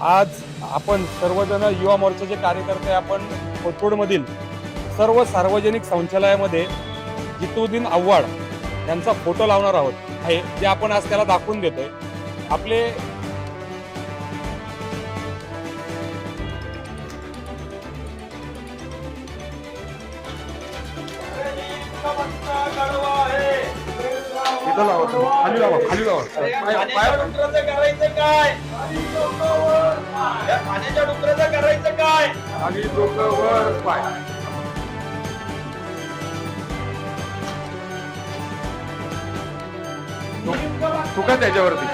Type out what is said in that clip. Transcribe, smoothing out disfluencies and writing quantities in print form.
आज आपण सर्वजण युवा मोर्चाचे कार्यकर्ते आपण कोथरूडमधील सर्व सार्वजनिक शौचालयामध्ये जितुद्दीन आव्हाड यांचा फोटो लावणार आहोत आहे, जे आपण आज त्याला दाखवून देतोय. आपले खाली लावा, खाली लावा. पाण्याच्या डुकराचं करायचं काय? या पाण्याच्या डुकराचं करायचं काय? खाली डोकं वर पाय. तू काय त्याच्यावरती